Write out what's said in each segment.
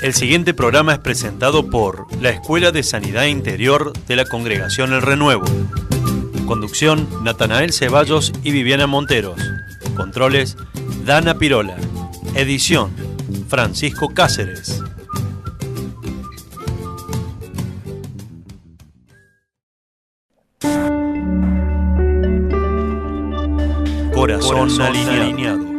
El siguiente programa es presentado por la Escuela de Sanidad Interior de la Congregación El Renuevo. Conducción, Natanael Ceballos y Viviana Monteros. Controles, Dana Pirola. Edición, Francisco Cáceres. Corazón alineado.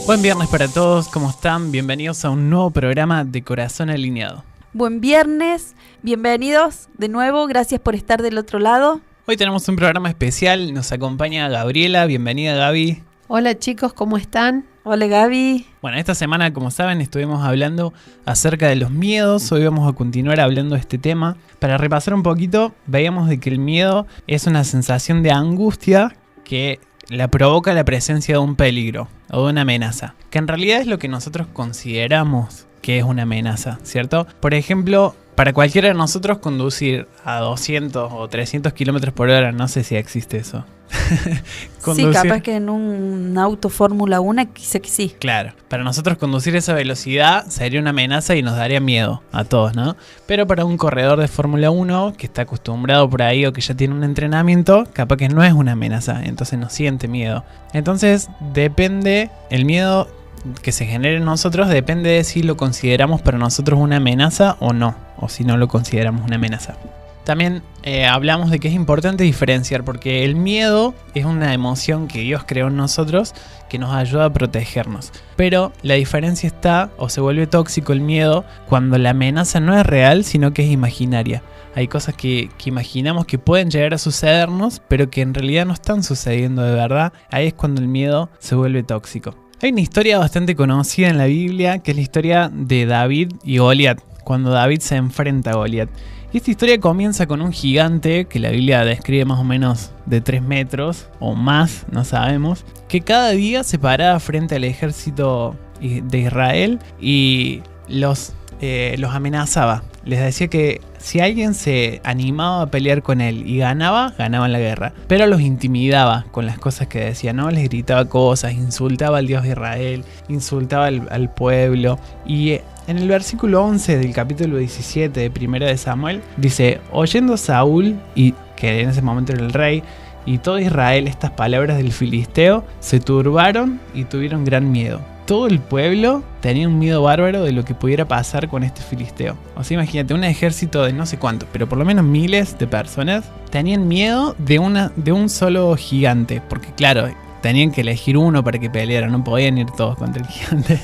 Buen viernes para todos, ¿cómo están? Bienvenidos a un nuevo programa de Corazón Alineado. Buen viernes, bienvenidos de nuevo, gracias por estar del otro lado. Hoy tenemos un programa especial, nos acompaña Gabriela, bienvenida Gaby. Hola chicos, ¿cómo están? Hola Gaby. Bueno, esta semana, como saben, estuvimos hablando acerca de los miedos. Hoy vamos a continuar hablando de este tema. Para repasar un poquito, veíamos de que el miedo es una sensación de angustia que la provoca la presencia de un peligro o de una amenaza, que en realidad es lo que nosotros consideramos que es una amenaza, ¿cierto? Por ejemplo, para cualquiera de nosotros conducir a 200 o 300 kilómetros por hora, no sé si existe eso. Sí, capaz que en un auto Fórmula 1 quizá que sí. Claro, para nosotros conducir esa velocidad sería una amenaza y nos daría miedo a todos, ¿no? Pero para un corredor de Fórmula 1 que está acostumbrado por ahí o que ya tiene un entrenamiento, capaz que no es una amenaza, entonces no siente miedo. Entonces depende, el miedo que se genere en nosotros depende de si lo consideramos para nosotros una amenaza o no, o si no lo consideramos una amenaza. También hablamos de que es importante diferenciar porque el miedo es una emoción que Dios creó en nosotros que nos ayuda a protegernos. Pero la diferencia está, o se vuelve tóxico el miedo, cuando la amenaza no es real, sino que es imaginaria. Hay cosas que imaginamos que pueden llegar a sucedernos, pero que en realidad no están sucediendo de verdad. Ahí es cuando el miedo se vuelve tóxico. Hay una historia bastante conocida en la Biblia, que es la historia de David y Goliat, cuando David se enfrenta a Goliat. Y esta historia comienza con un gigante, que la Biblia describe más o menos de 3 metros o más, no sabemos, que cada día se paraba frente al ejército de Israel y los amenazaba. Les decía que si alguien se animaba a pelear con él y ganaba la guerra. Pero los intimidaba con las cosas que decía, ¿no? Les gritaba cosas, insultaba al Dios de Israel, insultaba al pueblo. Y en el versículo 11 del capítulo 17 de Primera de Samuel, dice, oyendo Saúl, y que en ese momento era el rey, y todo Israel estas palabras del filisteo, se turbaron y tuvieron gran miedo. Todo el pueblo tenía un miedo bárbaro de lo que pudiera pasar con este filisteo. O sea, imagínate, un ejército de no sé cuánto, pero por lo menos miles de personas tenían miedo de un solo gigante. Porque claro, tenían que elegir uno para que peleara, no podían ir todos contra el gigante.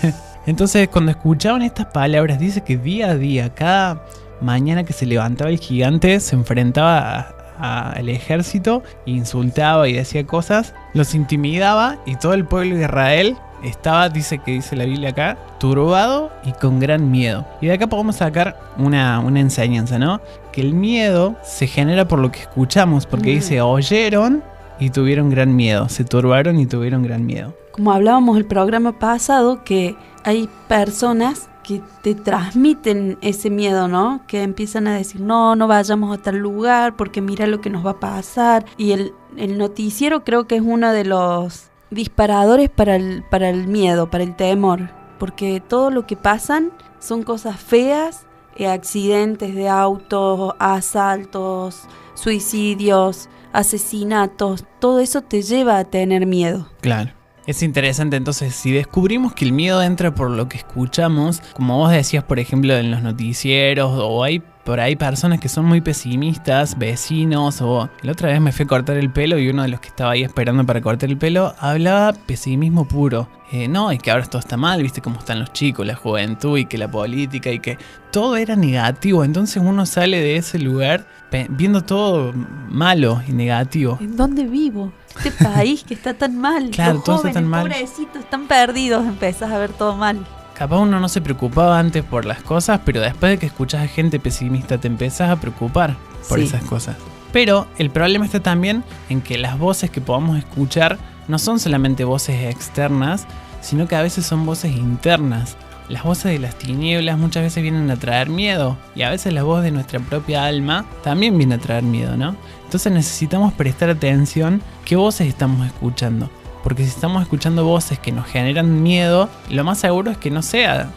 Entonces, cuando escuchaban estas palabras, dice que día a día, cada mañana que se levantaba el gigante, se enfrentaba al ejército, insultaba y decía cosas, los intimidaba y todo el pueblo de Israel estaba, dice la Biblia acá, turbado y con gran miedo. Y de acá podemos sacar una enseñanza, ¿no? Que el miedo se genera por lo que escuchamos, porque dice, oyeron y tuvieron gran miedo, se turbaron y tuvieron gran miedo. Como hablábamos el programa pasado, que hay personas que te transmiten ese miedo, ¿no? Que empiezan a decir, no vayamos a tal lugar porque mira lo que nos va a pasar. Y el noticiero creo que es uno de los disparadores para el miedo, para el temor, porque todo lo que pasan son cosas feas, accidentes de autos, asaltos, suicidios, asesinatos, todo eso te lleva a tener miedo. Claro. Es interesante, entonces, si descubrimos que el miedo entra por lo que escuchamos, como vos decías, por ejemplo, en los noticieros, o hay por ahí personas que son muy pesimistas, vecinos, o la otra vez me fui a cortar el pelo y uno de los que estaba ahí esperando para cortar el pelo hablaba pesimismo puro. No, es que ahora todo está mal, viste cómo están los chicos, la juventud y que la política y que todo era negativo. Entonces uno sale de ese lugar viendo todo malo y negativo. ¿En dónde vivo? Este país que está tan mal. Claro, los todo jóvenes, está tan mal. Pobrecitos, están perdidos, empezás a ver todo mal. Capaz uno no se preocupaba antes por las cosas, pero después de que escuchas a gente pesimista te empezás a preocupar por esas cosas. Pero el problema está también en que las voces que podamos escuchar no son solamente voces externas, sino que a veces son voces internas. Las voces de las tinieblas muchas veces vienen a traer miedo, y a veces la voz de nuestra propia alma también viene a traer miedo, ¿no? Entonces necesitamos prestar atención qué voces estamos escuchando. Porque si estamos escuchando voces que nos generan miedo, lo más seguro es que no sea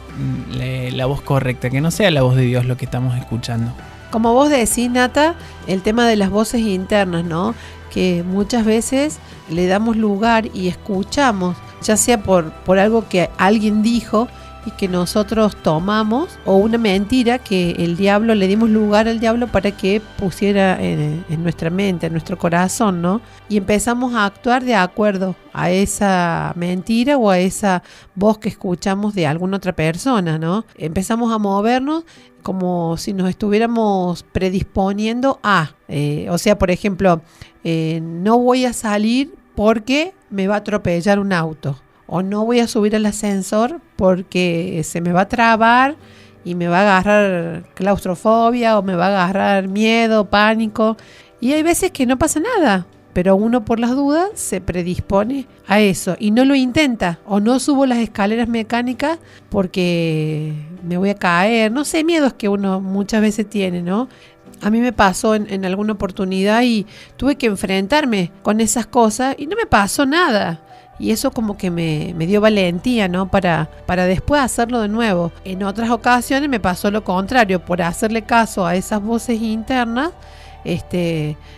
la voz correcta, que no sea la voz de Dios lo que estamos escuchando. Como vos decís, Nata, el tema de las voces internas, ¿no? Que muchas veces le damos lugar y escuchamos, ya sea por algo que alguien dijo y que nosotros tomamos, o una mentira que le dimos lugar al diablo para que pusiera en nuestra mente, en nuestro corazón, ¿no? Y empezamos a actuar de acuerdo a esa mentira o a esa voz que escuchamos de alguna otra persona, ¿no? Empezamos a movernos como si nos estuviéramos predisponiendo o sea, por ejemplo, no voy a salir porque me va a atropellar un auto, o no voy a subir al ascensor porque se me va a trabar y me va a agarrar claustrofobia o me va a agarrar miedo, pánico. Y hay veces que no pasa nada, pero uno por las dudas se predispone a eso y no lo intenta, o no subo las escaleras mecánicas porque me voy a caer, no sé, miedos que uno muchas veces tiene, ¿no? A mí me pasó en alguna oportunidad y tuve que enfrentarme con esas cosas y no me pasó nada. Y eso como que me dio valentía, ¿no? Para después hacerlo de nuevo. En otras ocasiones me pasó lo contrario, por hacerle caso a esas voces internas.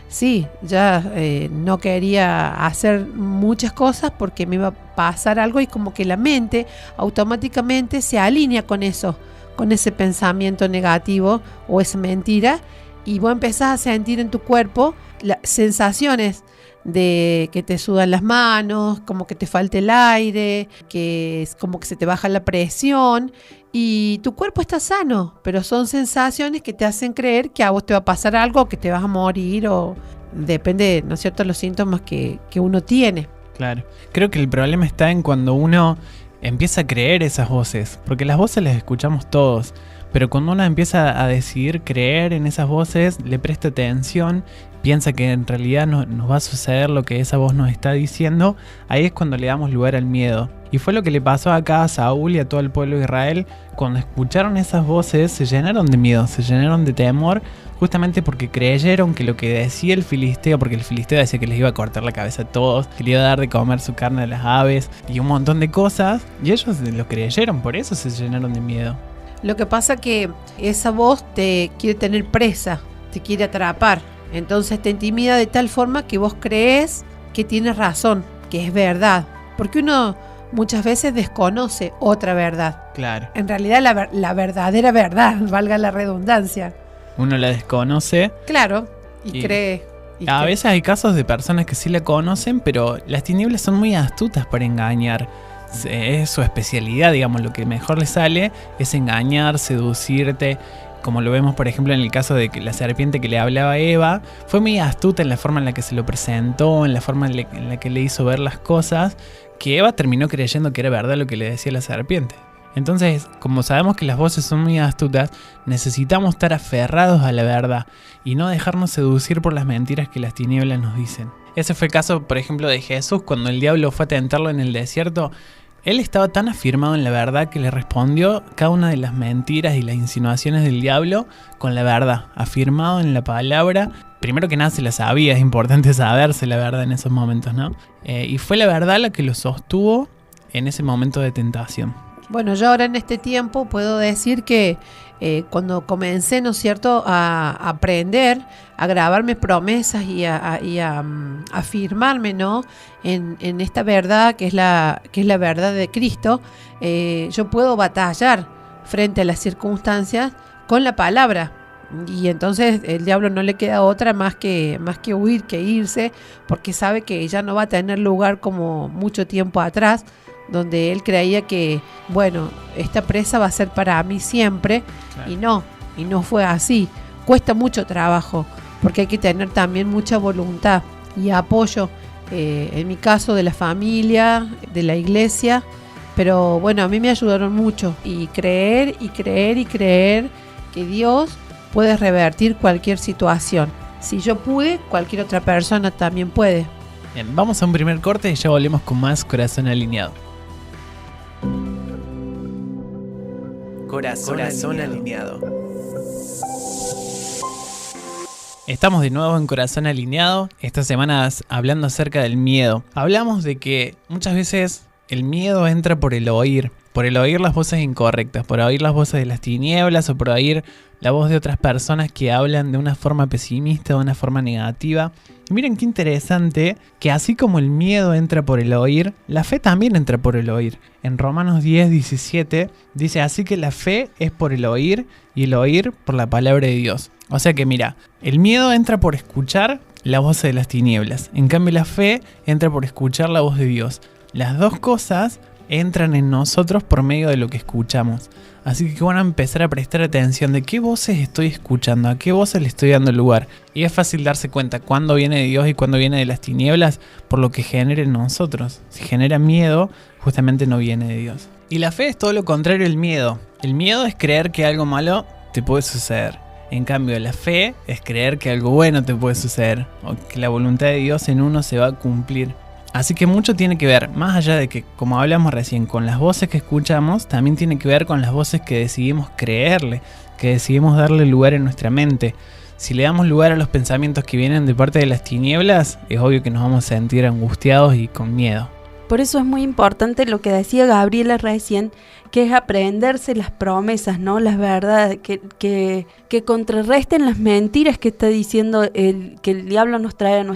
Sí, ya no quería hacer muchas cosas porque me iba a pasar algo y como que la mente automáticamente se alinea con eso, con ese pensamiento negativo o esa mentira, y vos empezás a sentir en tu cuerpo las sensaciones de que te sudan las manos, como que te falte el aire, que es como que se te baja la presión y tu cuerpo está sano, pero son sensaciones que te hacen creer que a vos te va a pasar algo, que te vas a morir, o depende, ¿no es cierto?, los síntomas que uno tiene. Claro, creo que el problema está en cuando uno empieza a creer esas voces, porque las voces las escuchamos todos, pero cuando uno empieza a decidir creer en esas voces, le presta atención, piensa que en realidad nos va a suceder lo que esa voz nos está diciendo, ahí es cuando le damos lugar al miedo. Y fue lo que le pasó acá a Saúl y a todo el pueblo de Israel. Cuando escucharon esas voces se llenaron de miedo, se llenaron de temor, justamente porque creyeron que lo que decía el filisteo, porque el filisteo decía que les iba a cortar la cabeza a todos, que le iba a dar de comer su carne a las aves y un montón de cosas, y ellos lo creyeron, por eso se llenaron de miedo. Lo que pasa que esa voz te quiere tener presa, te quiere atrapar. Entonces te intimida de tal forma que vos crees que tienes razón, que es verdad. Porque uno muchas veces desconoce otra verdad. Claro. En realidad la verdadera verdad, valga la redundancia. Uno la desconoce. Claro, y cree. A veces hay casos de personas que sí la conocen, pero las tinieblas son muy astutas para engañar. Es su especialidad, digamos, lo que mejor le sale es engañar, seducirte. Como lo vemos, por ejemplo, en el caso de que la serpiente que le hablaba a Eva fue muy astuta en la forma en la que se lo presentó, en la forma en la que le hizo ver las cosas, que Eva terminó creyendo que era verdad lo que le decía la serpiente. Entonces, como sabemos que las voces son muy astutas, necesitamos estar aferrados a la verdad y no dejarnos seducir por las mentiras que las tinieblas nos dicen. Ese fue el caso, por ejemplo, de Jesús cuando el diablo fue a tentarlo en el desierto. Él estaba tan afirmado en la verdad que le respondió cada una de las mentiras y las insinuaciones del diablo con la verdad, afirmado en la palabra. Primero que nada se la sabía, es importante saberse la verdad en esos momentos, ¿no? Y fue la verdad la que lo sostuvo en ese momento de tentación. Bueno, yo ahora en este tiempo puedo decir que cuando comencé, ¿no es cierto?, a aprender, a grabarme promesas y a afirmarme, ¿no?, en esta verdad que es la verdad de Cristo, yo puedo batallar frente a las circunstancias con la palabra. Y entonces el diablo no le queda otra más que huir, que irse, porque sabe que ya no va a tener lugar como mucho tiempo atrás, donde él creía que, bueno, esta presa va a ser para mí siempre. Claro. Y no fue así. Cuesta mucho trabajo, porque hay que tener también mucha voluntad y apoyo, en mi caso de la familia, de la iglesia, pero bueno, a mí me ayudaron mucho, y creer que Dios puede revertir cualquier situación. Si yo pude, cualquier otra persona también puede. Bien, vamos a un primer corte y ya volvemos con más Corazón Alineado. Corazón alineado. Estamos de nuevo en Corazón Alineado, estas semanas hablando acerca del miedo. Hablamos de que muchas veces el miedo entra por el oír las voces incorrectas, por oír las voces de las tinieblas o por oír la voz de otras personas que hablan de una forma pesimista, de una forma negativa. Y miren qué interesante que así como el miedo entra por el oír, la fe también entra por el oír. En Romanos 10:17 dice así que la fe es por el oír y el oír por la palabra de Dios. O sea que mira, el miedo entra por escuchar la voz de las tinieblas. En cambio la fe entra por escuchar la voz de Dios. Las dos cosas entran en nosotros por medio de lo que escuchamos. Así que van a empezar a prestar atención de qué voces estoy escuchando, a qué voces le estoy dando lugar. Y es fácil darse cuenta cuándo viene de Dios y cuándo viene de las tinieblas por lo que genera en nosotros. Si genera miedo, justamente no viene de Dios. Y la fe es todo lo contrario al miedo. El miedo es creer que algo malo te puede suceder. En cambio, la fe es creer que algo bueno te puede suceder o que la voluntad de Dios en uno se va a cumplir. Así que mucho tiene que ver, más allá de que, como hablamos recién, con las voces que escuchamos, también tiene que ver con las voces que decidimos creerle, que decidimos darle lugar en nuestra mente. Si le damos lugar a los pensamientos que vienen de parte de las tinieblas, es obvio que nos vamos a sentir angustiados y con miedo. Por eso es muy importante lo que decía Gabriela recién, que es aprenderse las promesas, ¿no? Las verdades, que contrarresten las mentiras que está diciendo que el diablo nos trae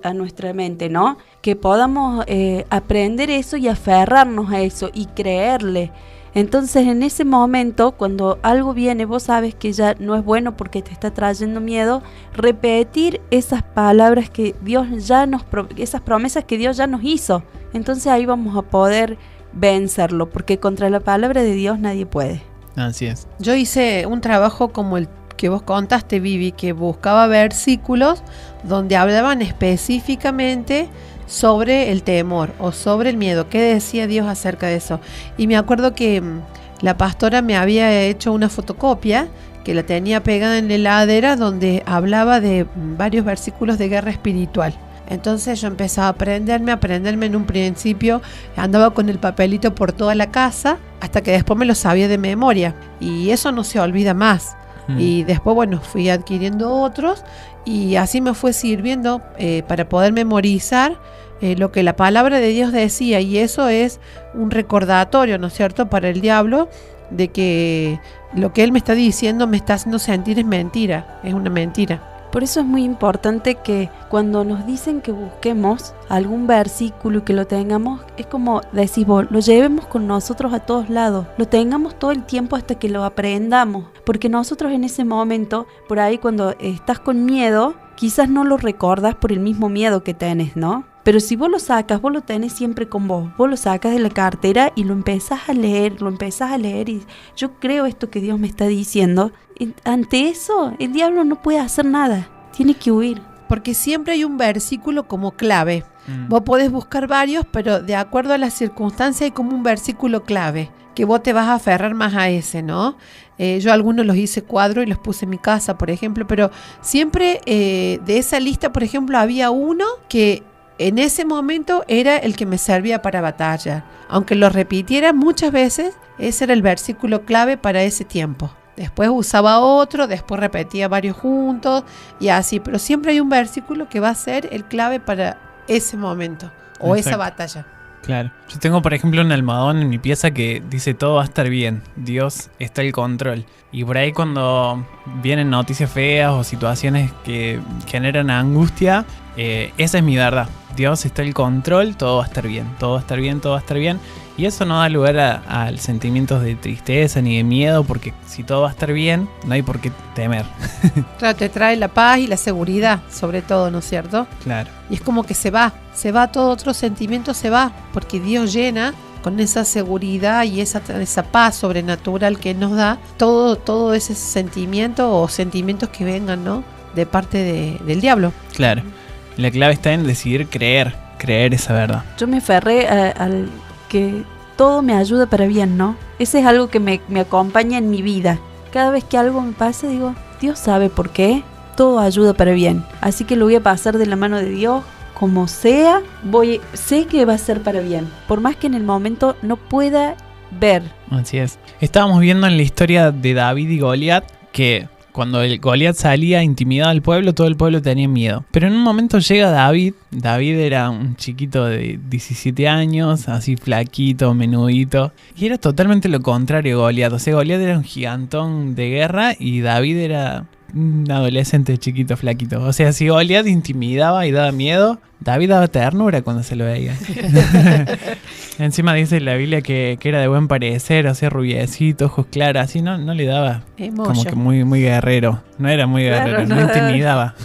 a nuestra mente, ¿no? Que podamos aprender eso y aferrarnos a eso y creerle. Entonces en ese momento, cuando algo viene, vos sabes que ya no es bueno porque te está trayendo miedo, repetir esas palabras que Dios esas promesas que Dios ya nos hizo. Entonces ahí vamos a poder vencerlo, porque contra la palabra de Dios nadie puede. Así es. Yo hice un trabajo como el que vos contaste, Vivi, que buscaba versículos donde hablaban específicamente sobre el temor o sobre el miedo. ¿Qué decía Dios acerca de eso? Y me acuerdo que la pastora me había hecho una fotocopia que la tenía pegada en la heladera donde hablaba de varios versículos de guerra espiritual. Entonces yo empezaba a aprenderme en un principio, andaba con el papelito por toda la casa hasta que después me lo sabía de memoria y eso no se olvida más. Y después, bueno, fui adquiriendo otros y así me fue sirviendo para poder memorizar lo que la palabra de Dios decía, y eso es un recordatorio, ¿no es cierto?, para el diablo de que lo que él me está diciendo me está haciendo sentir es mentira, es una mentira. Por eso es muy importante que cuando nos dicen que busquemos algún versículo y que lo tengamos, es como decís vos, lo llevemos con nosotros a todos lados, lo tengamos todo el tiempo hasta que lo aprendamos, porque nosotros en ese momento, por ahí cuando estás con miedo, quizás no lo recordás por el mismo miedo que tenés, ¿no? Pero si vos lo sacas, vos lo tenés siempre con vos lo sacas de la cartera y lo empezás a leer y yo creo esto que Dios me está diciendo. Ante eso, el diablo no puede hacer nada, tiene que huir. Porque siempre hay un versículo como clave. Vos podés buscar varios, pero de acuerdo a las circunstancias hay como un versículo clave, que vos te vas a aferrar más a ese, ¿no? Yo algunos los hice cuadro y los puse en mi casa, por ejemplo, pero siempre de esa lista, por ejemplo, había uno que en ese momento era el que me servía para batallar. Aunque lo repitiera muchas veces, ese era el versículo clave para ese tiempo. Después usaba otro, después repetía varios juntos y así. Pero siempre hay un versículo que va a ser el clave para ese momento o esa batalla. Claro. Yo tengo, por ejemplo, un almohadón en mi pieza que dice todo va a estar bien, Dios está al control. Y por ahí cuando vienen noticias feas o situaciones que generan angustia, esa es mi verdad. Dios está al control, todo va a estar bien, todo va a estar bien, todo va a estar bien. Y eso no da lugar a sentimientos de tristeza ni de miedo, porque si todo va a estar bien, no hay por qué temer. Claro, te trae la paz y la seguridad, sobre todo, ¿no es cierto? Claro. Y es como que se va todo otro sentimiento, se va, porque Dios llena con esa seguridad y esa paz sobrenatural que nos da todo ese sentimiento o sentimientos que vengan, ¿no?, de parte del diablo. Claro. La clave está en decidir creer esa verdad. Yo me aferré al que todo me ayuda para bien, ¿no? Ese es algo que me acompaña en mi vida. Cada vez que algo me pasa, digo, Dios sabe por qué, todo ayuda para bien. Así que lo voy a pasar de la mano de Dios, como sea, sé que va a ser para bien. Por más que en el momento no pueda ver. Así es. Estábamos viendo en la historia de David y Goliat que cuando el Goliat salía intimidado al pueblo, todo el pueblo tenía miedo. Pero en un momento llega David. David era un chiquito de 17 años, así flaquito, menudito. Y era totalmente lo contrario Goliat. O sea, Goliat era un gigantón de guerra y David era un adolescente chiquito, flaquito. O sea, si Goliat intimidaba y daba miedo, David daba ternura cuando se lo veía. Encima dice la Biblia que era de buen parecer, o sea, rubiecito, ojos claros, así no le daba como que muy guerrero. No era muy guerrero, no intimidaba.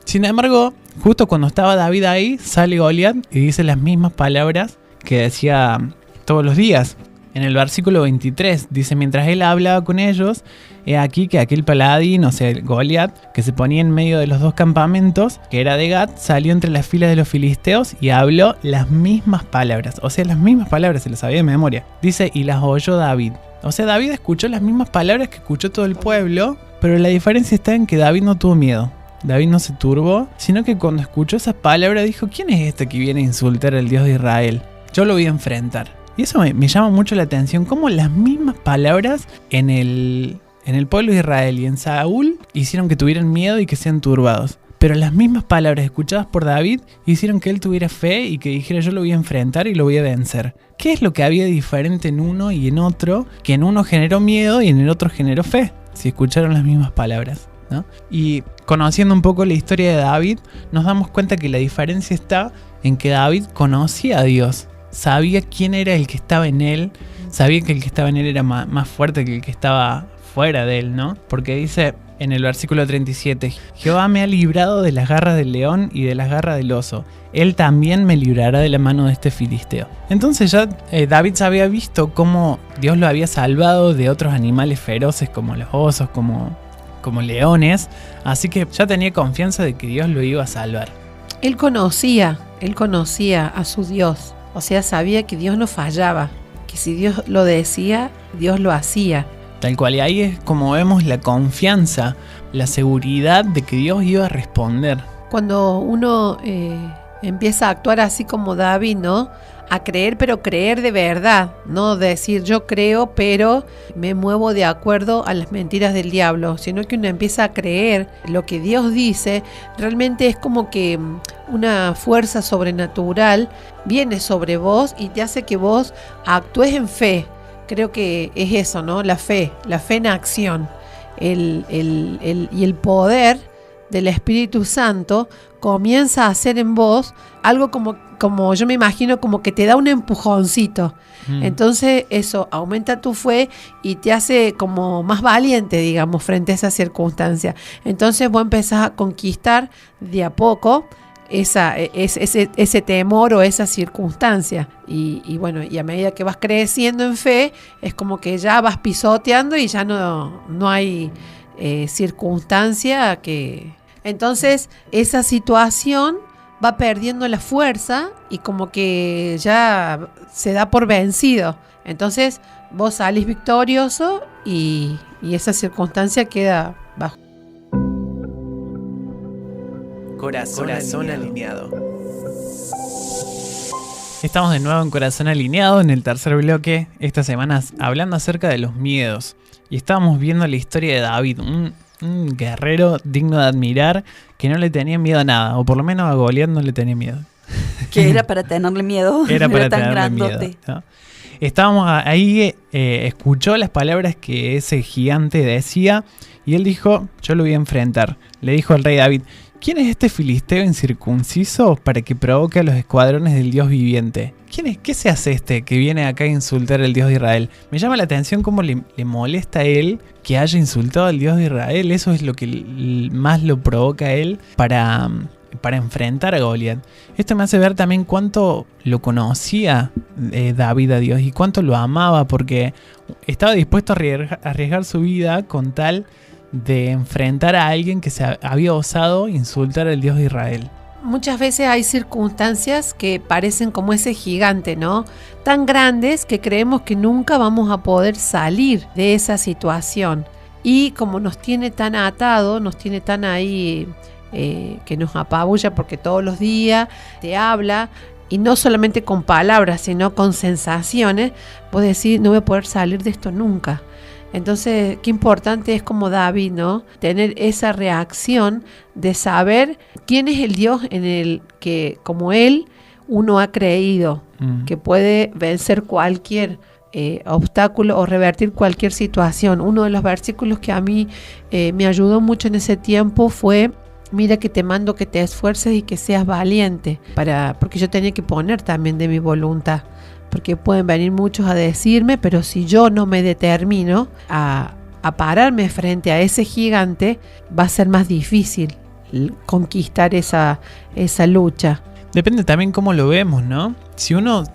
Sin embargo, justo cuando estaba David ahí, sale Goliat y dice las mismas palabras que decía todos los días. En el versículo 23 dice, mientras él hablaba con ellos, he aquí que aquel paladín, o sea, el Goliat, que se ponía en medio de los dos campamentos, que era de Gat, salió entre las filas de los filisteos y habló las mismas palabras. O sea, las mismas palabras, se las sabía de memoria. Dice, y las oyó David. O sea, David escuchó las mismas palabras que escuchó todo el pueblo, pero la diferencia está en que David no tuvo miedo. David no se turbó, sino que cuando escuchó esas palabras dijo, ¿quién es este que viene a insultar al Dios de Israel? Yo lo voy a enfrentar. Y eso me llama mucho la atención, cómo las mismas palabras en el pueblo de Israel y en Saúl hicieron que tuvieran miedo y que sean turbados. Pero las mismas palabras escuchadas por David hicieron que él tuviera fe y que dijera yo lo voy a enfrentar y lo voy a vencer. ¿Qué es lo que había diferente en uno y en otro? Que en uno generó miedo y en el otro generó fe, si escucharon las mismas palabras, ¿no? Y conociendo un poco la historia de David, nos damos cuenta que la diferencia está en que David conocía a Dios. Sabía quién era el que estaba en él, sabía que el que estaba en él era más fuerte que el que estaba fuera de él, ¿no? Porque dice en el versículo 37, Jehová me ha librado de las garras del león y de las garras del oso, él también me librará de la mano de este filisteo. Entonces ya David se había visto cómo Dios lo había salvado de otros animales feroces como los osos, como leones, así que ya tenía confianza de que Dios lo iba a salvar. Él conocía a su Dios. O sea, sabía que Dios no fallaba, que si Dios lo decía, Dios lo hacía. Tal cual, y ahí es como vemos la confianza, la seguridad de que Dios iba a responder. Cuando uno empieza a actuar así como David, ¿no? A creer, pero creer de verdad, no decir yo creo, pero me muevo de acuerdo a las mentiras del diablo, sino que uno empieza a creer lo que Dios dice. Realmente es como que una fuerza sobrenatural viene sobre vos y te hace que vos actúes en fe. Creo que es eso, ¿no? La fe en acción, y el poder del Espíritu Santo comienza a hacer en vos algo como yo me imagino, como que te da un empujoncito. Entonces eso aumenta tu fe y te hace como más valiente, digamos, frente a esa circunstancia. Entonces vos empezás a conquistar de a poco ese temor o esa circunstancia. Y bueno, y a medida que vas creciendo en fe, es como que ya vas pisoteando y ya no hay circunstancia que... Entonces esa situación va perdiendo la fuerza y como que ya se da por vencido. Entonces vos salís victorioso y esa circunstancia queda bajo. Corazón alineado. Estamos de nuevo en Corazón Alineado, en el tercer bloque, esta semana hablando acerca de los miedos. Y estábamos viendo la historia de David, un guerrero digno de admirar, que no le tenía miedo a nada, o por lo menos a Goliat no le tenía miedo. Que era para tenerle miedo. Era para tan tenerle grandote. miedo, ¿no? Estábamos ahí, escuchó las palabras que ese gigante decía, y él dijo, yo lo voy a enfrentar. Le dijo al rey David, ¿quién es este filisteo incircunciso para que provoque a los escuadrones del Dios viviente? ¿Quién es? ¿Qué se hace este que viene acá a insultar al Dios de Israel? Me llama la atención cómo le molesta a él que haya insultado al Dios de Israel. Eso es lo que más lo provoca a él para enfrentar a Goliat. Esto me hace ver también cuánto lo conocía David a Dios y cuánto lo amaba, porque estaba dispuesto a arriesgar su vida con tal de enfrentar a alguien que se había osado insultar al Dios de Israel. Muchas veces hay circunstancias que parecen como ese gigante, ¿no? Tan grandes que creemos que nunca vamos a poder salir de esa situación. Y como nos tiene tan atado, nos tiene tan ahí que nos apabulla porque todos los días te habla, y no solamente con palabras, sino con sensaciones, vos decís, no voy a poder salir de esto nunca. Entonces, qué importante es como David, ¿no? Tener esa reacción de saber quién es el Dios en el que, como él, uno ha creído, que puede vencer cualquier obstáculo o revertir cualquier situación. Uno de los versículos que a mí me ayudó mucho en ese tiempo fue: mira que te mando que te esfuerces y que seas valiente, porque yo tenía que poner también de mi voluntad, porque pueden venir muchos a decirme, pero si yo no me determino a pararme frente a ese gigante, va a ser más difícil conquistar esa lucha. Depende también cómo lo vemos, ¿no? Si los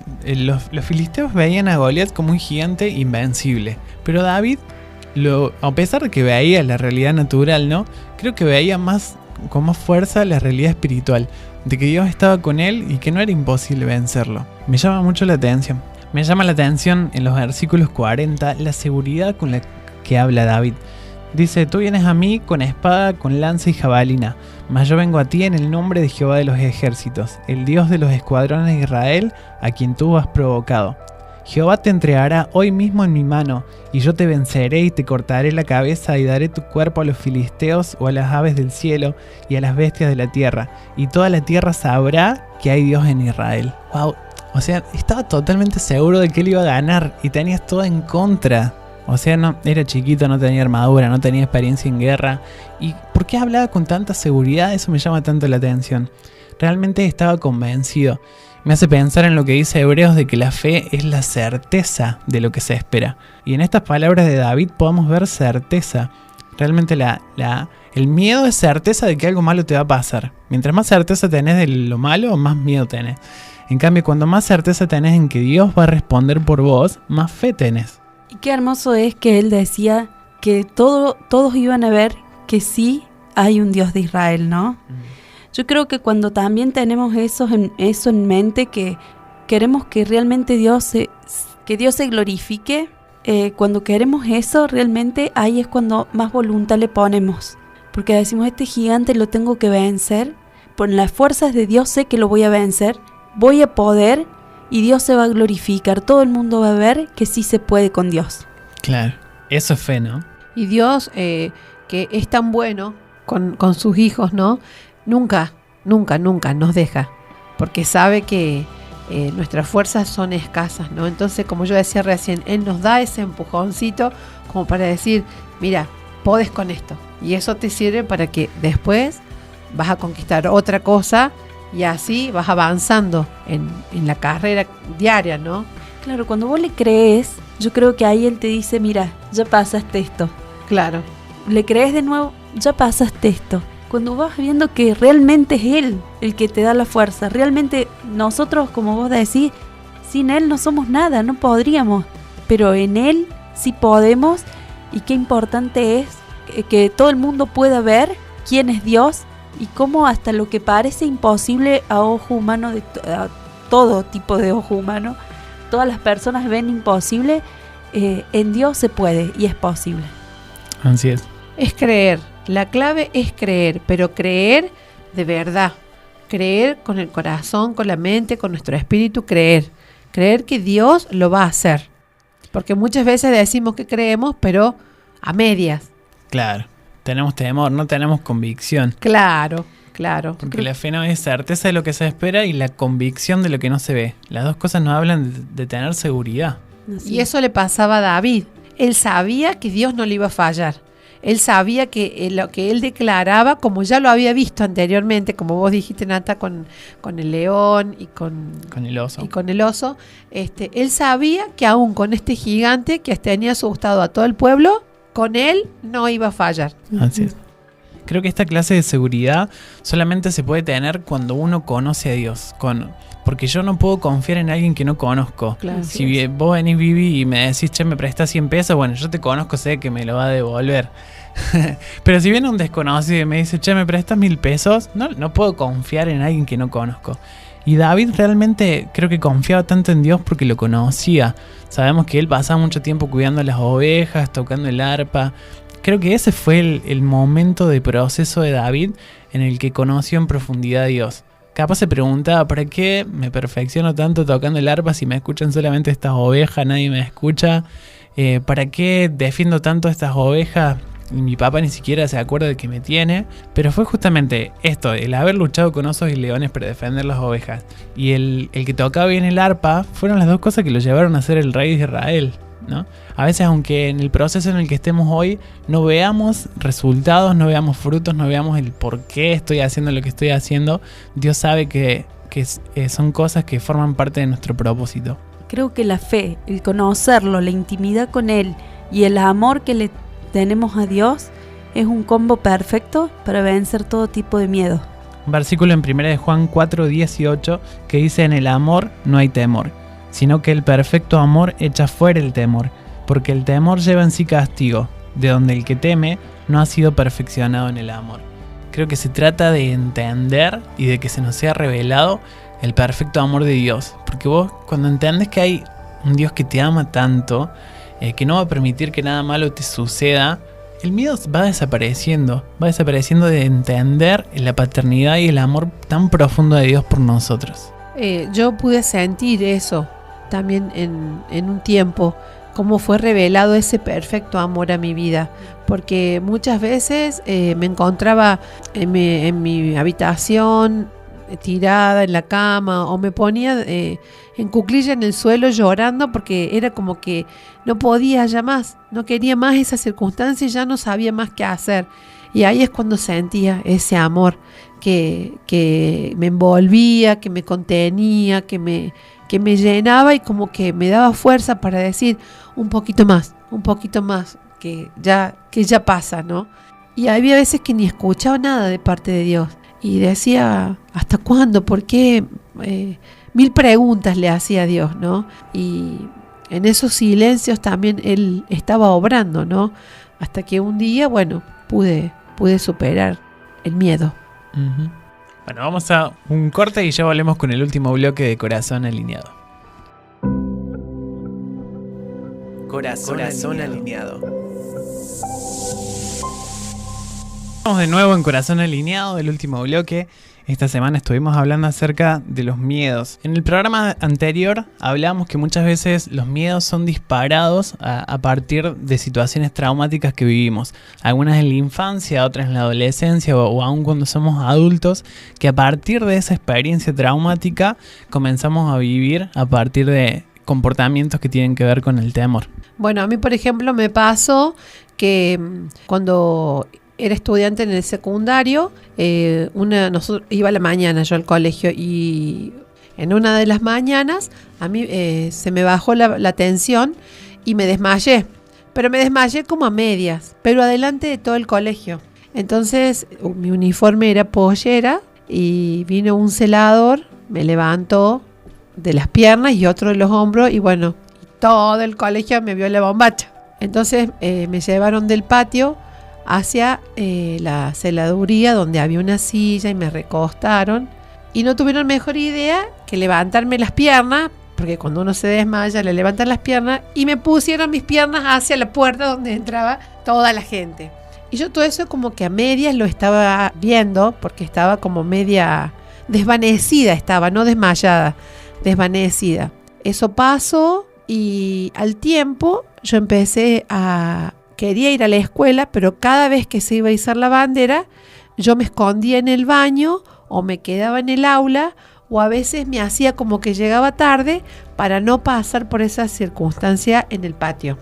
filisteos veían a Goliat como un gigante invencible, pero David, a pesar de que veía la realidad natural, ¿no? Creo que veía con más fuerza la realidad espiritual, de que Dios estaba con él y que no era imposible vencerlo. Me llama mucho la atención. Me llama la atención en los versículos 40 la seguridad con la que habla David. Dice: tú vienes a mí con espada, con lanza y jabalina, mas yo vengo a ti en el nombre de Jehová de los ejércitos, el Dios de los escuadrones de Israel, a quien tú has provocado. Jehová te entregará hoy mismo en mi mano, y yo te venceré y te cortaré la cabeza y daré tu cuerpo a los filisteos o a las aves del cielo y a las bestias de la tierra, y toda la tierra sabrá que hay Dios en Israel. Wow. O sea, estaba totalmente seguro de que él iba a ganar y tenías todo en contra. O sea, no, era chiquito, no tenía armadura, no tenía experiencia en guerra. ¿Y por qué hablaba con tanta seguridad? Eso me llama tanto la atención. Realmente estaba convencido. Me hace pensar en lo que dice Hebreos de que la fe es la certeza de lo que se espera. Y en estas palabras de David podemos ver certeza. Realmente el miedo es certeza de que algo malo te va a pasar. Mientras más certeza tenés de lo malo, más miedo tenés. En cambio, cuando más certeza tenés en que Dios va a responder por vos, más fe tenés. Y qué hermoso es que él decía que todos iban a ver que sí hay un Dios de Israel, ¿no? Yo creo que cuando también tenemos eso en mente, que queremos que realmente Dios se glorifique, cuando queremos eso, realmente ahí es cuando más voluntad le ponemos. Porque decimos, este gigante lo tengo que vencer, por las fuerzas de Dios sé que lo voy a vencer, voy a poder, y Dios se va a glorificar. Todo el mundo va a ver que sí se puede con Dios. Claro, eso es fe, ¿no? Y Dios, que es tan bueno con sus hijos, ¿no? Nunca nos deja, porque sabe que nuestras fuerzas son escasas, ¿no? Entonces, como yo decía recién, Él nos da ese empujoncito como para decir, mira, podés con esto. Y eso te sirve para que después vas a conquistar otra cosa y así vas avanzando en la carrera diaria, ¿no? Claro, cuando vos le crees, yo creo que ahí Él te dice, mira, ya pasaste esto. Claro. Le crees de nuevo, ya pasaste esto. Cuando vas viendo que realmente es Él el que te da la fuerza, realmente nosotros, como vos decís, sin Él no somos nada, no podríamos, pero en Él sí podemos. Y qué importante es que todo el mundo pueda ver quién es Dios y cómo hasta lo que parece imposible a ojo humano, a todo tipo de ojo humano, todas las personas ven imposible, en Dios se puede y es posible. Así es. Es creer. La clave es creer, pero creer de verdad. Creer con el corazón, con la mente, con nuestro espíritu, creer. Creer que Dios lo va a hacer. Porque muchas veces decimos que creemos, pero a medias. Claro, tenemos temor, no tenemos convicción. Claro. Porque la fe no es certeza de lo que se espera y la convicción de lo que no se ve. Las dos cosas nos hablan de tener seguridad. Y eso le pasaba a David. Él sabía que Dios no le iba a fallar. Él sabía que lo que él declaraba, como ya lo había visto anteriormente, como vos dijiste, Nata, con el león y con el oso, él sabía que aún con este gigante que tenía asustado a todo el pueblo, con él no iba a fallar. Así es. Creo que esta clase de seguridad solamente se puede tener cuando uno conoce a Dios. Porque yo no puedo confiar en alguien que no conozco. Claro, si vos venís, Vivi, y me decís, che, me prestás 100 pesos, bueno, yo te conozco, sé que me lo va a devolver. Pero si viene un desconocido y me dice, che, me prestas 1000 pesos, no puedo confiar en alguien que no conozco. Y David realmente creo que confiaba tanto en Dios porque lo conocía. Sabemos que él pasaba mucho tiempo cuidando las ovejas, tocando el arpa. Creo que ese fue el momento de proceso de David en el que conoció en profundidad a Dios. Capaz se preguntaba, ¿para qué me perfecciono tanto tocando el arpa si me escuchan solamente estas ovejas, nadie me escucha? ¿Para qué defiendo tanto a estas ovejas? Y mi papá ni siquiera se acuerda de que me tiene. Pero fue justamente esto, el haber luchado con osos y leones para defender las ovejas. Y el que tocaba bien el arpa, fueron las dos cosas que lo llevaron a ser el rey de Israel, ¿no? A veces, aunque en el proceso en el que estemos hoy no veamos resultados, no veamos frutos, no veamos el por qué estoy haciendo lo que estoy haciendo, Dios sabe que son cosas que forman parte de nuestro propósito. Creo que la fe, el conocerlo, la intimidad con Él y el amor que le tenemos a Dios es un combo perfecto para vencer todo tipo de miedo. Un versículo en 1 de Juan 4:18 que dice: en el amor no hay temor, sino que el perfecto amor echa fuera el temor, porque el temor lleva en sí castigo, de donde el que teme no ha sido perfeccionado en el amor. Creo que se trata de entender y de que se nos sea revelado el perfecto amor de Dios, porque vos cuando entendés que hay un Dios que te ama tanto, que no va a permitir que nada malo te suceda, el miedo va desapareciendo de entender la paternidad y el amor tan profundo de Dios por nosotros. Yo pude sentir eso también en un tiempo, cómo fue revelado ese perfecto amor a mi vida, porque muchas veces me encontraba en mi habitación tirada en la cama, o me ponía en cuclilla en el suelo llorando, porque era como que no podía ya más, no quería más esa circunstancia y ya no sabía más qué hacer. Y ahí es cuando sentía ese amor que me envolvía, que me contenía, que me llenaba y como que me daba fuerza para decir un poquito más, que ya pasa, ¿no? Y había veces que ni escuchaba nada de parte de Dios y decía, ¿hasta cuándo? ¿Por qué? 1000 preguntas le hacía a Dios, ¿no? Y en esos silencios también Él estaba obrando, ¿no? Hasta que un día, bueno, pude superar el miedo. Uh-huh. Bueno, vamos a un corte y ya volvemos con el último bloque de Corazón Alineado. Corazón Alineado. Estamos de nuevo en Corazón Alineado, el último bloque. Esta semana estuvimos hablando acerca de los miedos. En el programa anterior hablamos que muchas veces los miedos son disparados a partir de situaciones traumáticas que vivimos. Algunas en la infancia, otras en la adolescencia o aún cuando somos adultos, que a partir de esa experiencia traumática comenzamos a vivir a partir de comportamientos que tienen que ver con el temor. Bueno, a mí, por ejemplo, me pasó que cuando era estudiante en el secundario, iba a la mañana yo al colegio, y en una de las mañanas a mí se me bajó la tensión y me desmayé, pero me desmayé como a medias, pero adelante de todo el colegio. Entonces mi uniforme era pollera y vino un celador, me levantó de las piernas y otro de los hombros y bueno, todo el colegio me vio la bombacha. Entonces me llevaron del patio hacia la celaduría donde había una silla y me recostaron y no tuvieron mejor idea que levantarme las piernas, porque cuando uno se desmaya le levantan las piernas, y me pusieron mis piernas hacia la puerta donde entraba toda la gente. Y yo todo eso como que a medias lo estaba viendo, porque estaba como media desvanecida, estaba, no desmayada, desvanecida. Eso pasó y al tiempo yo quería ir a la escuela, pero cada vez que se iba a izar la bandera, yo me escondía en el baño o me quedaba en el aula, o a veces me hacía como que llegaba tarde para no pasar por esa circunstancia en el patio.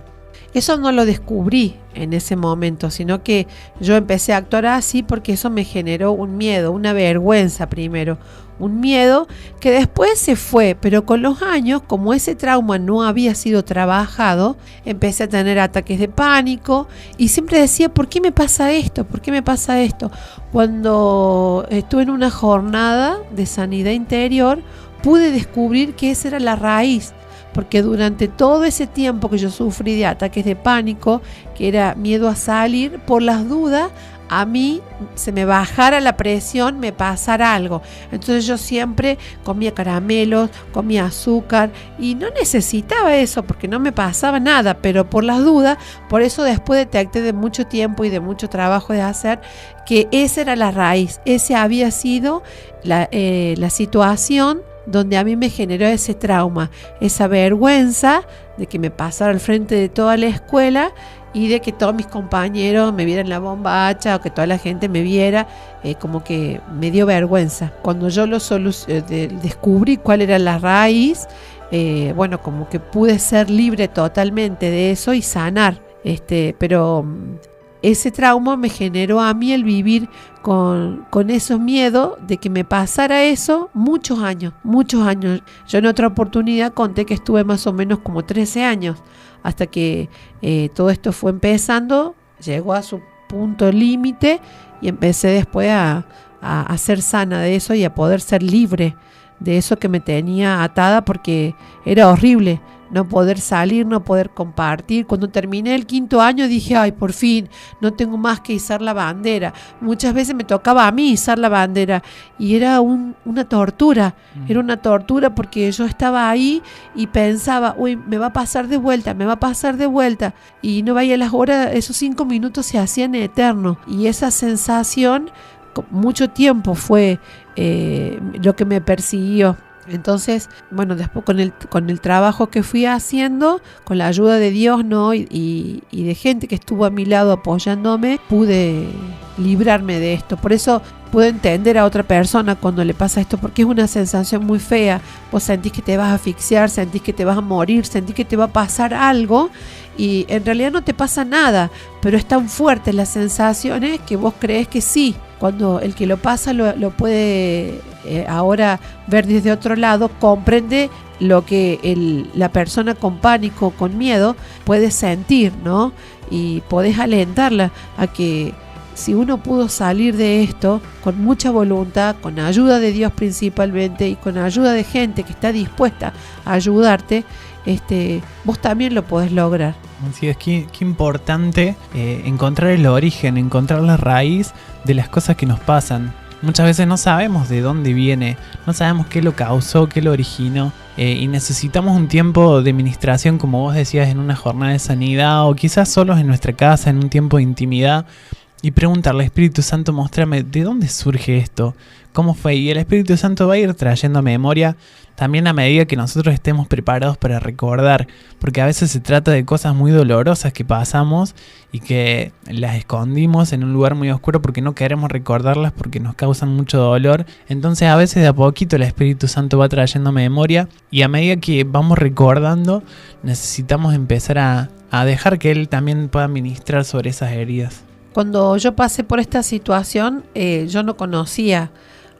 Eso no lo descubrí en ese momento, sino que yo empecé a actuar así porque eso me generó un miedo, una vergüenza primero, un miedo que después se fue, pero con los años, como ese trauma no había sido trabajado, empecé a tener ataques de pánico y siempre decía, ¿por qué me pasa esto? ¿Por qué me pasa esto? Cuando estuve en una jornada de sanidad interior, pude descubrir que esa era la raíz. Porque durante todo ese tiempo que yo sufrí de ataques de pánico, que era miedo a salir, por las dudas, a mí se me bajara la presión, me pasara algo. Entonces yo siempre comía caramelos, comía azúcar y no necesitaba eso porque no me pasaba nada, pero por las dudas, por eso después detecté de mucho tiempo y de mucho trabajo de hacer que esa era la raíz, ese había sido la situación donde a mí me generó ese trauma, esa vergüenza de que me pasara al frente de toda la escuela y de que todos mis compañeros me vieran la bombacha o que toda la gente me viera, como que me dio vergüenza. Cuando yo descubrí cuál era la raíz, bueno, como que pude ser libre totalmente de eso y sanar, pero ese trauma me generó a mí el vivir con esos miedos de que me pasara eso muchos años. Yo en otra oportunidad conté que estuve más o menos como 13 años hasta que todo esto fue empezando, llegó a su punto límite y empecé después a ser sana de eso y a poder ser libre de eso que me tenía atada, porque era horrible no poder salir, no poder compartir. Cuando terminé el 5º año dije, ay, por fin, no tengo más que izar la bandera. Muchas veces me tocaba a mí izar la bandera y era una tortura, era una tortura porque yo estaba ahí y pensaba, uy, me va a pasar de vuelta, y no veía las horas, esos 5 minutos se hacían eternos, y esa sensación mucho tiempo fue lo que me persiguió. Entonces, bueno, después con el trabajo que fui haciendo, con la ayuda de Dios, ¿no? y de gente que estuvo a mi lado apoyándome, pude librarme de esto. Por eso puedo entender a otra persona cuando le pasa esto, porque es una sensación muy fea. Vos sentís que te vas a asfixiar, sentís que te vas a morir, sentís que te va a pasar algo y en realidad no te pasa nada, pero es tan fuerte las sensaciones que vos crees que sí. Cuando el que lo pasa lo puede ahora ver desde otro lado, comprende lo que la persona con pánico, con miedo, puede sentir, ¿no? Y podés alentarla a que si uno pudo salir de esto con mucha voluntad, con ayuda de Dios principalmente y con ayuda de gente que está dispuesta a ayudarte, vos también lo podés lograr. Así es, qué importante encontrar el origen, encontrar la raíz de las cosas que nos pasan. Muchas veces no sabemos de dónde viene, no sabemos qué lo causó, qué lo originó, y necesitamos un tiempo de ministración, como vos decías, en una jornada de sanidad o quizás solos en nuestra casa, en un tiempo de intimidad, y preguntarle, Espíritu Santo, muéstrame de dónde surge esto, cómo fue, y el Espíritu Santo va a ir trayendo a memoria también a medida que nosotros estemos preparados para recordar, porque a veces se trata de cosas muy dolorosas que pasamos y que las escondimos en un lugar muy oscuro porque no queremos recordarlas, porque nos causan mucho dolor. Entonces a veces de a poquito el Espíritu Santo va trayendo memoria y a medida que vamos recordando necesitamos empezar a dejar que Él también pueda ministrar sobre esas heridas. Cuando yo pasé por esta situación, yo no conocía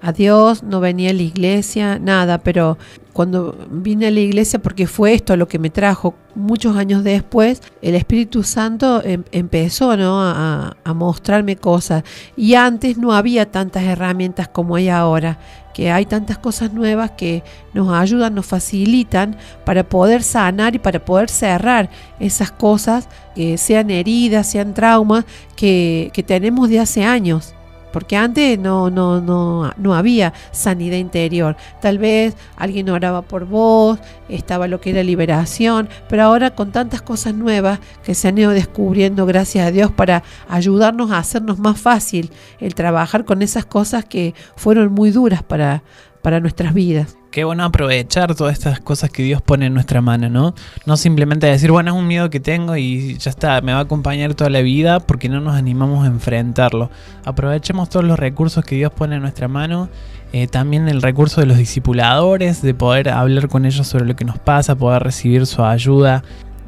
a Dios, no venía a la iglesia, nada, pero cuando vine a la iglesia, porque fue esto lo que me trajo, muchos años después, el Espíritu Santo empezó, ¿no? a mostrarme cosas, y antes no había tantas herramientas como hay ahora, que hay tantas cosas nuevas que nos ayudan, nos facilitan para poder sanar y para poder cerrar esas cosas, sean heridas, sean traumas que tenemos de hace años. Porque antes no había sanidad interior. Tal vez alguien oraba por vos, estaba lo que era liberación, pero ahora con tantas cosas nuevas que se han ido descubriendo, gracias a Dios, para ayudarnos a hacernos más fácil el trabajar con esas cosas que fueron muy duras para nuestras vidas. Qué bueno aprovechar todas estas cosas que Dios pone en nuestra mano, ¿no? No simplemente decir, bueno, es un miedo que tengo y ya está, me va a acompañar toda la vida, porque no nos animamos a enfrentarlo. Aprovechemos todos los recursos que Dios pone en nuestra mano, también el recurso de los discipuladores, de poder hablar con ellos sobre lo que nos pasa, poder recibir su ayuda.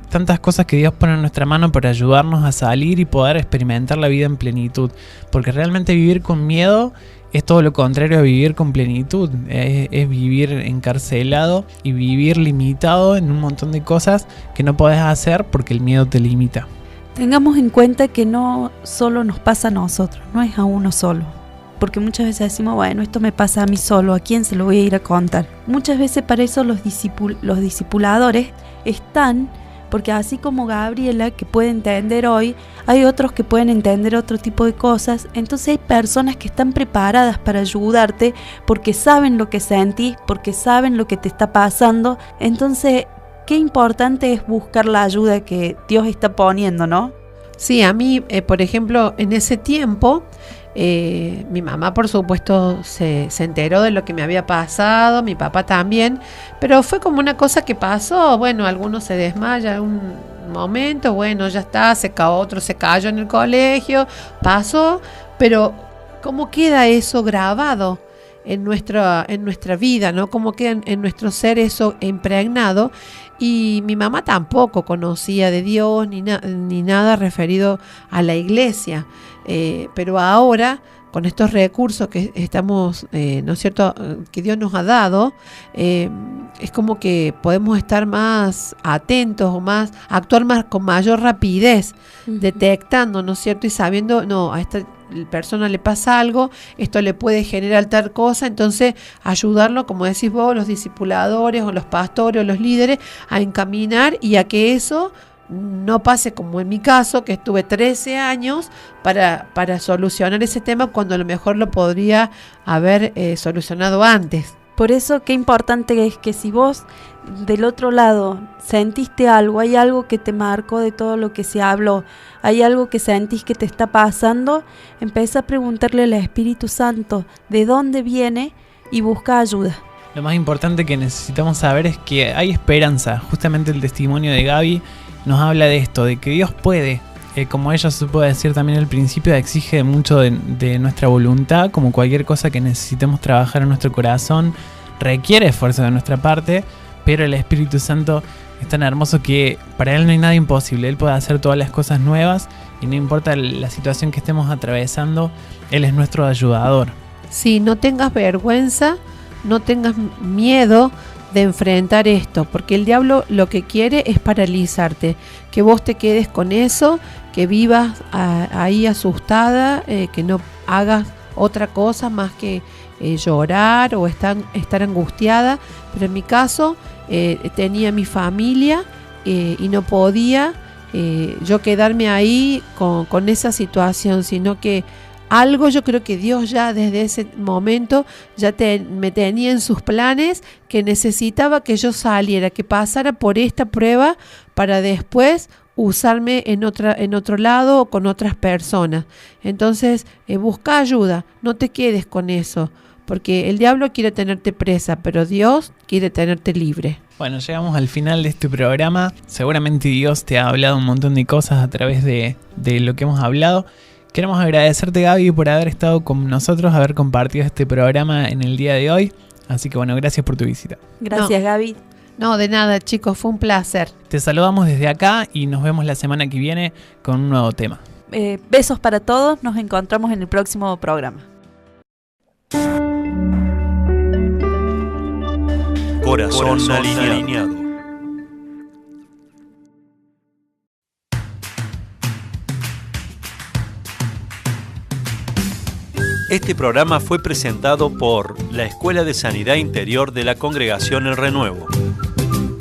Tantas cosas que Dios pone en nuestra mano para ayudarnos a salir y poder experimentar la vida en plenitud, porque realmente vivir con miedo es todo lo contrario a vivir con plenitud, es vivir encarcelado y vivir limitado en un montón de cosas que no podés hacer porque el miedo te limita. Tengamos en cuenta que no solo nos pasa a nosotros, no es a uno solo, porque muchas veces decimos, bueno, esto me pasa a mí solo, ¿a quién se lo voy a ir a contar? Muchas veces para eso los discipuladores están, porque así como Gabriela, que puede entender hoy, hay otros que pueden entender otro tipo de cosas. Entonces hay personas que están preparadas para ayudarte porque saben lo que sentís, porque saben lo que te está pasando. Entonces, qué importante es buscar la ayuda que Dios está poniendo, ¿no? Sí, a mí, por ejemplo, en ese tiempo Mi mamá, por supuesto, se enteró de lo que me había pasado, mi papá también, pero fue como una cosa que pasó. Bueno, algunos se desmayan un momento, bueno, ya está, otro se cayó en el colegio, pasó, pero ¿cómo queda eso grabado en nuestra vida, ¿no? ¿Cómo queda en nuestro ser eso impregnado? Y mi mamá tampoco conocía de Dios ni nada referido a la iglesia, pero ahora con estos recursos que estamos, ¿no es cierto?, que Dios nos ha dado, es como que podemos estar más atentos o actuar más con mayor rapidez, detectando, ¿no es cierto?, y sabiendo, no, a esta persona le pasa algo, esto le puede generar tal cosa, entonces ayudarlo, como decís vos, los discipuladores o los pastores o los líderes, a encaminar y a que eso no pase como en mi caso, que estuve 13 años para solucionar ese tema cuando a lo mejor lo podría haber solucionado antes. Por eso qué importante es que si vos del otro lado sentiste algo, hay algo que te marcó de todo lo que se habló, hay algo que sentís que te está pasando, empieza a preguntarle al Espíritu Santo de dónde viene y busca ayuda. Lo más importante que necesitamos saber es que hay esperanza. Justamente el testimonio de Gaby nos habla de esto, de que Dios puede. Como ella supo decir también al principio, exige mucho de nuestra voluntad, como cualquier cosa que necesitemos trabajar en nuestro corazón, requiere esfuerzo de nuestra parte, pero el Espíritu Santo es tan hermoso que para Él no hay nada imposible. Él puede hacer todas las cosas nuevas y no importa la situación que estemos atravesando, Él es nuestro ayudador. Sí, no tengas vergüenza, no tengas miedo de enfrentar esto, porque el diablo lo que quiere es paralizarte, que vos te quedes con eso, que vivas ahí asustada, que no hagas otra cosa más que llorar o estar angustiada. Pero en mi caso tenía mi familia y no podía yo quedarme ahí con esa situación, sino que algo yo creo que Dios ya desde ese momento ya me tenía en sus planes, que necesitaba que yo saliera, que pasara por esta prueba para después usarme en otro lado o con otras personas. Entonces busca ayuda, no te quedes con eso, porque el diablo quiere tenerte presa, pero Dios quiere tenerte libre. Bueno, llegamos al final de este programa. Seguramente Dios te ha hablado un montón de cosas a través de lo que hemos hablado. Queremos agradecerte, Gaby, por haber estado con nosotros, haber compartido este programa en el día de hoy. Así que bueno, gracias por tu visita. Gracias, Gaby. No, de nada, chicos, fue un placer. Te saludamos desde acá y nos vemos la semana que viene con un nuevo tema. Besos para todos, nos encontramos en el próximo programa. Corazón alineado. Este programa fue presentado por la Escuela de Sanidad Interior de la Congregación El Renuevo.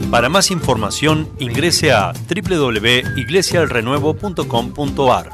Para más información ingrese a www.iglesiaelrenuevo.com.ar.